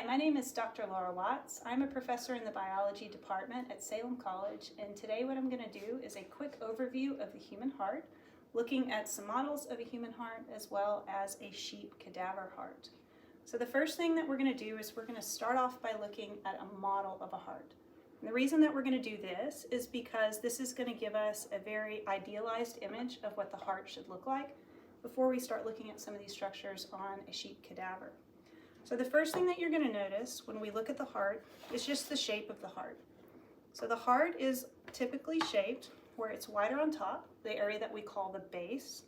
my name is Dr. Laura Watts. I'm a professor in the biology department at Salem College, and today what I'm going to do is a quick overview of the human heart, looking at some models of a human heart as well as a sheep cadaver heart. So the first thing that we're going to do is we're going to start off by looking at a model of a heart. And the reason that we're going to do this is because this is going to give us a very idealized image of what the heart should look like before we start looking at some of these structures on a sheep cadaver. So the first thing that you're going to notice when we look at the heart is just the shape of the heart. So the heart is typically shaped where it's wider on top, the area that we call the base,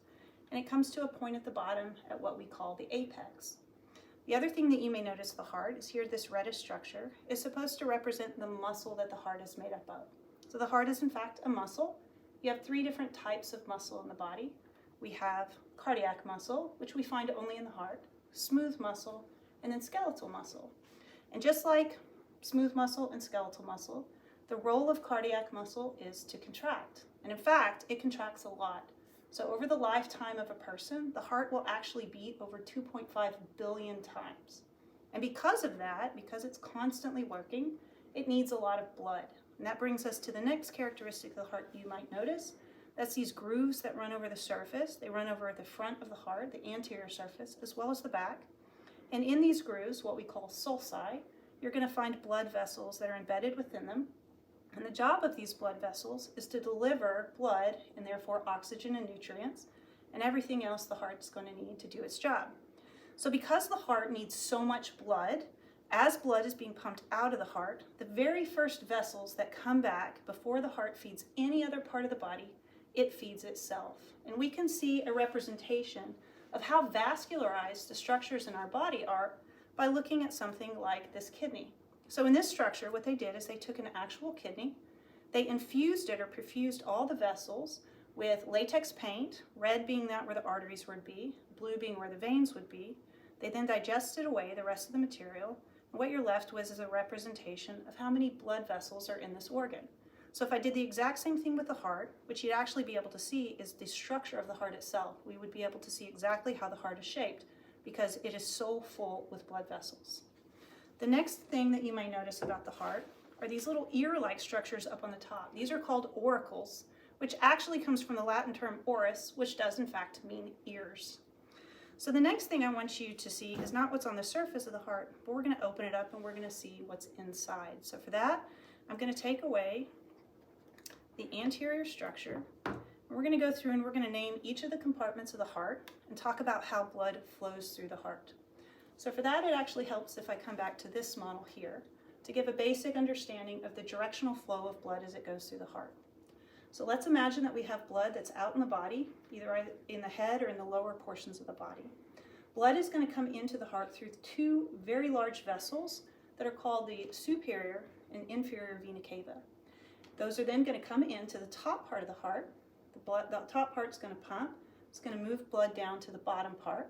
and it comes to a point at the bottom at what we call the apex. The other thing that you may notice the heart is here, this reddish structure is supposed to represent the muscle that the heart is made up of. So the heart is in fact a muscle. You have three different types of muscle in the body. We have cardiac muscle, which we find only in the heart, smooth muscle, and then skeletal muscle. And just like smooth muscle and skeletal muscle, the role of cardiac muscle is to contract. And in fact, it contracts a lot. So over the lifetime of a person, the heart will actually beat over 2.5 billion times. And because of that, because it's constantly working, it needs a lot of blood. And that brings us to the next characteristic of the heart you might notice. That's these grooves that run over the surface. They run over the front of the heart, the anterior surface, as well as the back. And in these grooves, what we call sulci, you're going to find blood vessels that are embedded within them. And the job of these blood vessels is to deliver blood and therefore oxygen and nutrients and everything else the heart's going to need to do its job. So because the heart needs so much blood, as blood is being pumped out of the heart, the very first vessels that come back before the heart feeds any other part of the body, it feeds itself. And we can see a representation of how vascularized the structures in our body are by looking at something like this kidney. So in this structure, what they did is they took an actual kidney, they infused it or perfused all the vessels with latex paint, red being that where the arteries would be, blue being where the veins would be. They then digested away the rest of the material, and what you're left with is a representation of how many blood vessels are in this organ. So if I did the exact same thing with the heart, which you'd actually be able to see is the structure of the heart itself. We would be able to see exactly how the heart is shaped because it is so full with blood vessels. The next thing that you may notice about the heart are these little ear-like structures up on the top. These are called auricles, which actually comes from the Latin term auris, which does in fact mean ears. So the next thing I want you to see is not what's on the surface of the heart, but we're going to open it up and we're going to see what's inside. So for that, I'm going to take away the anterior structure. We're going to go through and we're going to name each of the compartments of the heart and talk about how blood flows through the heart. So for that, it actually helps if I come back to this model here to give a basic understanding of the directional flow of blood as it goes through the heart. So let's imagine that we have blood that's out in the body, either in the head or in the lower portions of the body. Blood is going to come into the heart through two very large vessels that are called the superior and inferior vena cava. Those are then going to come into the top part of the heart. The top part's going to pump. It's going to move blood down to the bottom part.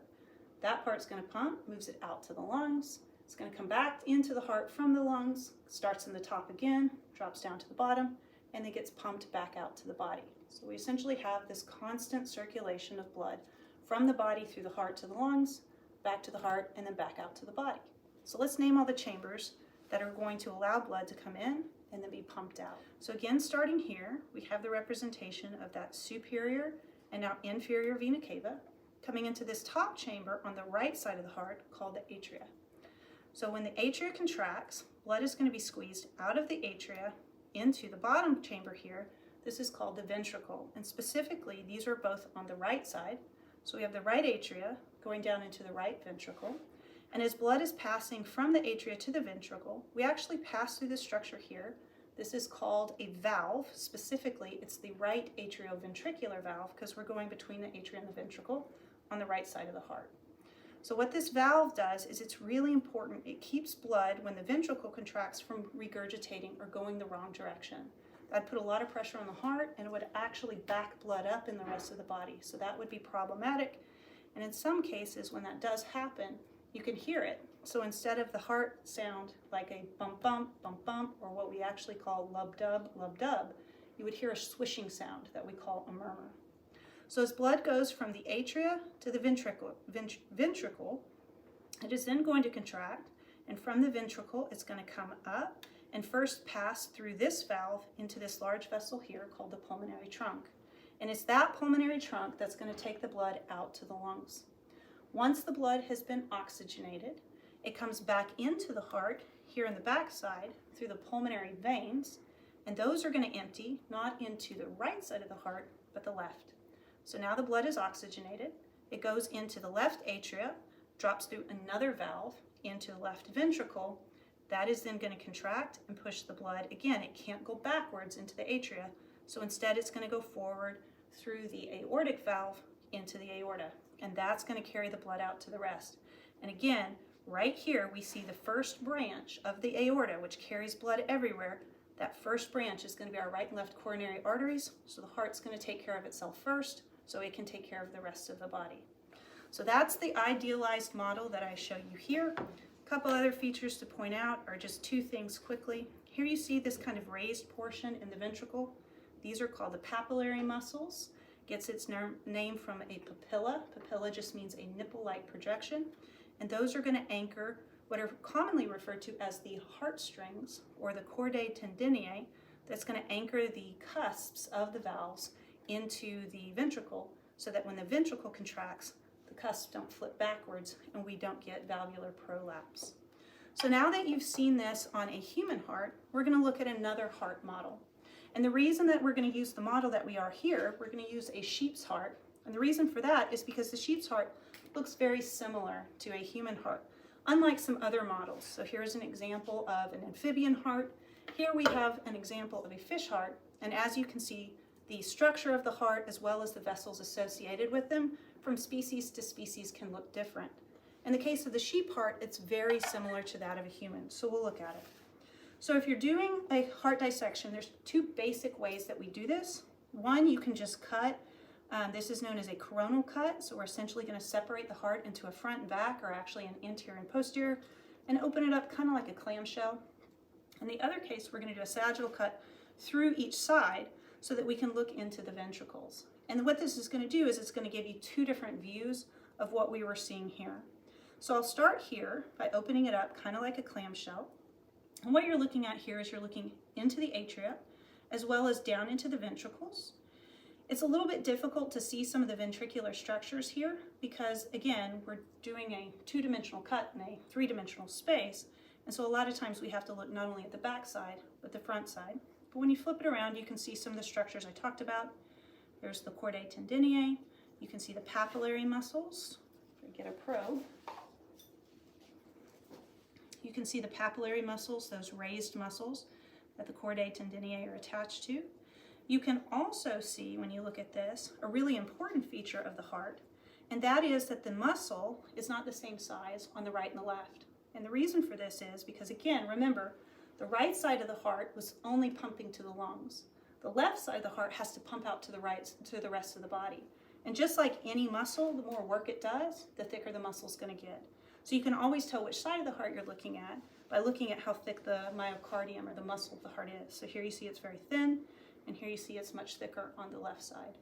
That part's going to pump, moves it out to the lungs. It's going to come back into the heart from the lungs, starts in the top again, drops down to the bottom, and then gets pumped back out to the body. So we essentially have this constant circulation of blood from the body through the heart to the lungs, back to the heart, and then back out to the body. So let's name all the chambers that are going to allow blood to come in and then be pumped out. So again, starting here, we have the representation of that superior and now inferior vena cava coming into this top chamber on the right side of the heart called the atria. So when the atria contracts, blood is going to be squeezed out of the atria into the bottom chamber here. This is called the ventricle, and specifically these are both on the right side. So we have the right atria going down into the right ventricle. And as blood is passing from the atria to the ventricle, we actually pass through this structure here. This is called a valve. Specifically, it's the right atrioventricular valve because we're going between the atria and the ventricle on the right side of the heart. So what this valve does is it's really important. It keeps blood, when the ventricle contracts, from regurgitating or going the wrong direction. That'd put a lot of pressure on the heart and it would actually back blood up in the rest of the body. So that would be problematic. And in some cases, when that does happen, you can hear it. So instead of the heart sound like a bump, bump, bump, bump, or what we actually call lub dub, you would hear a swishing sound that we call a murmur. So as blood goes from the atria to the ventricle, it is then going to contract And from the ventricle, it's going to come up and first pass through this valve into this large vessel here called the pulmonary trunk. And it's that pulmonary trunk that's going to take the blood out to the lungs. Once the blood has been oxygenated, it comes back into the heart here in the backside through the pulmonary veins, and those are going to empty not into the right side of the heart, but the left. So now the blood is oxygenated. It goes into the left atria, drops through another valve into the left ventricle. That is then going to contract and push the blood. Again, it can't go backwards into the atria, so instead it's going to go forward through the aortic valve into the aorta, and that's going to carry the blood out to the rest. And again, right here we see the first branch of the aorta, which carries blood everywhere. That first branch is going to be our right and left coronary arteries, so the heart's going to take care of itself first, so it can take care of the rest of the body. So that's the idealized model that I show you here. A couple other features to point out are just two things quickly. Here you see this kind of raised portion in the ventricle. These are called the papillary muscles. Gets its name from a papilla. Papilla just means a nipple-like projection. And those are going to anchor what are commonly referred to as the heartstrings or the chordae tendineae. That's going to anchor the cusps of the valves into the ventricle so that when the ventricle contracts, the cusps don't flip backwards and we don't get valvular prolapse. So now that you've seen this on a human heart, we're going to look at another heart model. And the reason that we're going to use the model that we are here, we're going to use a sheep's heart. And the reason for that is because the sheep's heart looks very similar to a human heart, unlike some other models. So here's an example of an amphibian heart. Here we have an example of a fish heart. And as you can see, the structure of the heart as well as the vessels associated with them from species to species can look different. In the case of the sheep heart, it's very similar to that of a human. So we'll look at it. So if you're doing a heart dissection, there's two basic ways that we do this. One, you can just cut. This is known as a coronal cut. So we're essentially going to separate the heart into a front and back, or actually an anterior and posterior, and open it up kind of like a clamshell. In the other case, we're going to do a sagittal cut through each side so that we can look into the ventricles. And what this is going to do is it's going to give you two different views of what we were seeing here. So I'll start here by opening it up kind of like a clamshell. And what you're looking at here is you're looking into the atria as well as down into the ventricles. It's a little bit difficult to see some of the ventricular structures here because, again, we're doing a two-dimensional cut in a three-dimensional space. And so a lot of times we have to look not only at the back side, but the front side. But when you flip it around, you can see some of the structures I talked about. There's the chordae tendineae. You can see the papillary muscles. Get a probe. You can see the papillary muscles, those raised muscles that the chordae tendineae are attached to. You can also see, when you look at this, a really important feature of the heart, and that is that the muscle is not the same size on the right and the left. And the reason for this is because, again, remember, the right side of the heart was only pumping to the lungs. The left side of the heart has to pump out to the right, to the rest of the body. And just like any muscle, the more work it does, the thicker the muscle's going to get. So you can always tell which side of the heart you're looking at by looking at how thick the myocardium or the muscle of the heart is. So here you see it's very thin, and here you see it's much thicker on the left side.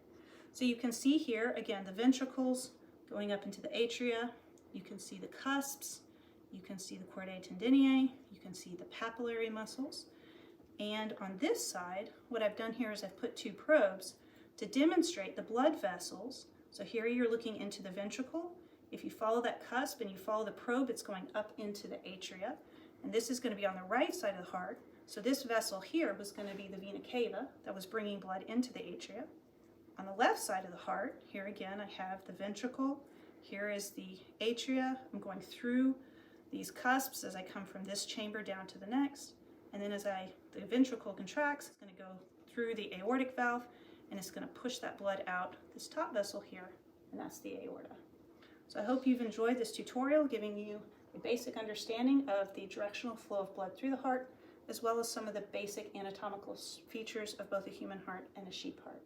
So you can see here, again, the ventricles going up into the atria. You can see the cusps. You can see the chordae tendineae. You can see the papillary muscles. And on this side, what I've done here is I've put two probes to demonstrate the blood vessels. So here you're looking into the ventricle. If you follow that cusp and you follow the probe, it's going up into the atria. And this is going to be on the right side of the heart. So this vessel here was going to be the vena cava that was bringing blood into the atria. On the left side of the heart, here again, I have the ventricle. Here is the atria. I'm going through these cusps as I come from this chamber down to the next. And then as the ventricle contracts, it's going to go through the aortic valve, and it's going to push that blood out this top vessel here, and that's the aorta. So I hope you've enjoyed this tutorial, giving you a basic understanding of the directional flow of blood through the heart, as well as some of the basic anatomical features of both a human heart and a sheep heart.